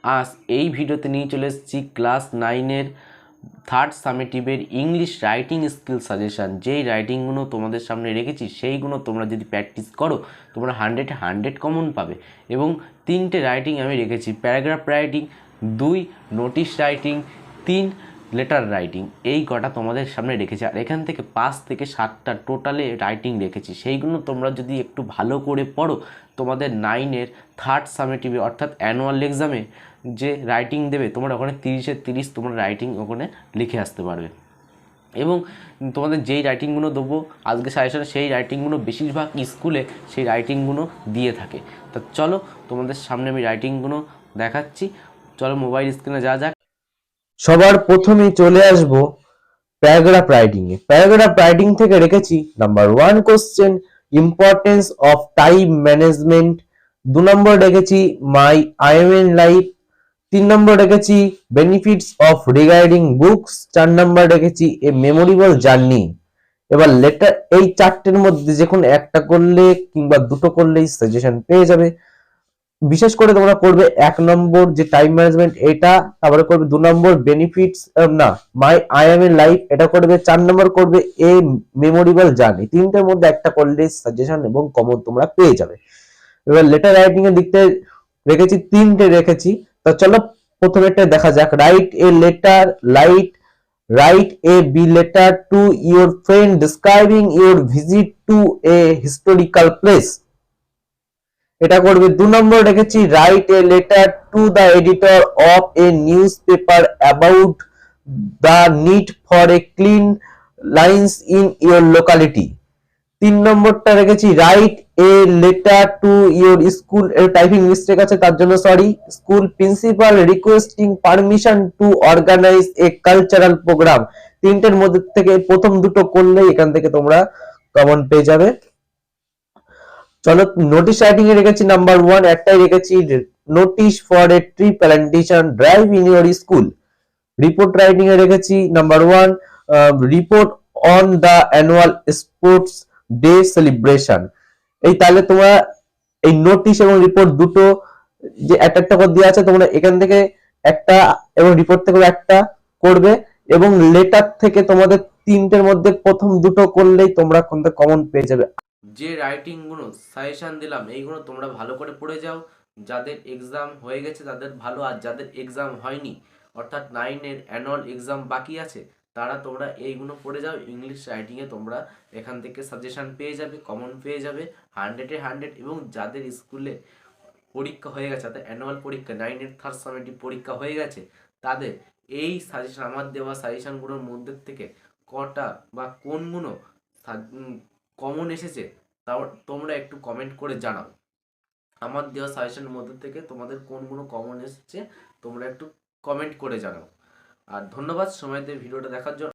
আজ এই ভিডিওতে নিয়ে চলে এসেছি ক্লাস 9-এর থার্ড সামেটিভের ইংলিশ রাইটিং স্কিল সাজেশান। যেই রাইটিংগুলো তোমাদের সামনে রেখেছি সেইগুলো তোমরা যদি প্র্যাকটিস করো তোমরা 100 কমন পাবে। এবং 3টে রাইটিং আমি রেখেছি, paragraph writing, 2 notice writing, 3 letter writing. এই কটা তোমাদের সামনে রেখেছি। আর এখান থেকে 5 থেকে 7টা টোটালে রাইটিং রেখেছি। সেইগুলো তোমরা যদি একটু ভালো করে পড়ো তোমাদের 9-এর থার্ড সামেটিভে অর্থাৎ অ্যানুয়াল এক্সামে যে রাইটিং দেবে তোমরা ওখানে 30-এ 30 তোমরা রাইটিং ওখানে লিখে আসতে পারবে। এবং তোমাদের যেই রাইটিংগুলো দেবো আজকে সাজেশনে সেই রাইটিংগুলো বেশিরভাগ স্কুলে সেই রাইটিংগুলো দিয়ে থাকে। তো চলো তোমাদের সামনে আমি রাইটিংগুলো দেখাচ্ছি। চলো মোবাইল স্ক্রিনে যা যাক। সবার প্রথমেই চলে আসবো প্যারাগ্রাফ রাইটিং এ। প্যারাগ্রাফ রাইটিং থেকে রেখেছি number 1 question, importance of time management. 2 নম্বর রেখেছি মাই আইএমএন লাইফ। 3 নম্বর রেখেছি বেনিফিটস অফ রিগার্ডিং বুকস। 4 নম্বর রেখেছি এ মেমোরেবল জার্নি। এবার লেটার এই চারটের মধ্যে যে কোনো একটা করলে কিংবা দুটো করলেই সাজেশন পেয়ে যাবে। বিশেষ করে তোমরা করবে 1 নম্বর যে টাইম ম্যানেজমেন্ট এটা, তারপরে করবে 2 নম্বর বেনিফিটস না মাই আই এম এ লাইফ এটা করবে, 4 নম্বর করবে এ মেমোরেবল জার্নি। তিনটের মধ্যে একটা করলে সাজেশন এবং কমন তোমরা পেয়ে যাবে। এবার লেটার রাইটিং এর দিক থেকে রেখেছি 3টে রেখেছি। তো চলো প্রথমে একটা দেখা যাক। Write a letter, write a B letter to your friend describing your visit to a historical place. এটা করবে। 2 নম্বর রেখেছি write a letter to the editor of a news paper about the need for a clean lines in your locality. 3 নম্বরটা রেখেছি write a letter to your school. এর typing mistake আছে তার জন্য sorry. School principal requesting permission to organise a cultural programme. তিনটের মধ্যে থেকে প্রথম দুটো করলেই এখান থেকে তোমরা কমন পেয়ে যাবে। চলো নোটিশ রাইটিং এ রেখেছি নাম্বার 1 একটাই রেখেছি notice for a tree plantation drive in your school. Report writing এ রেখেছি number 1 report on the annual sports day celebration. এই তাহলে তোমরা এই নোটিশ এবং রিপোর্ট দুটো যে একটা করে দেওয়া আছে তোমরা এখান থেকে একটা এবং রিপোর্ট থেকে একটা করবে। এবং লেটার থেকে তোমাদের তিনটের মধ্যে প্রথম দুটো করলেই তোমরা কমন পেয়ে যাবে। যে রাইটিংগুলো সাজেশান দিলাম এইগুলো তোমরা ভালো করে পড়ে যাও। যাদের এক্সাম হয়ে গেছে তাদের ভালো, আর যাদের এক্সাম হয়নি অর্থাৎ 9-এর অ্যানুয়াল এক্সাম বাকি আছে তারা তোমরা এইগুলো পড়ে যাও। ইংলিশ রাইটিংয়ে তোমরা এখান থেকে সাজেশান পেয়ে যাবে, কমন পেয়ে যাবে 100-এ 100। এবং যাদের স্কুলে পরীক্ষা হয়ে গেছে তাদের অ্যানুয়াল পরীক্ষা 9-এর থার্ড সামেটিভ পরীক্ষা হয়ে গেছে তাদের এই সাজেশান আমার দেওয়া সাজেশানগুলোর মধ্যে থেকে কটা বা কোনগুলো কমন এসেছে তাও তোমরা একটু কমেন্ট করে জানাও। আমার দেওয়া সাজেশনের মধ্যে থেকে তোমাদের কোনগুলো কমন এসেছে তোমরা একটু কমেন্ট করে জানাও। আর ধন্যবাদ সময় দিয়ে ভিডিওটা দেখার জন্য।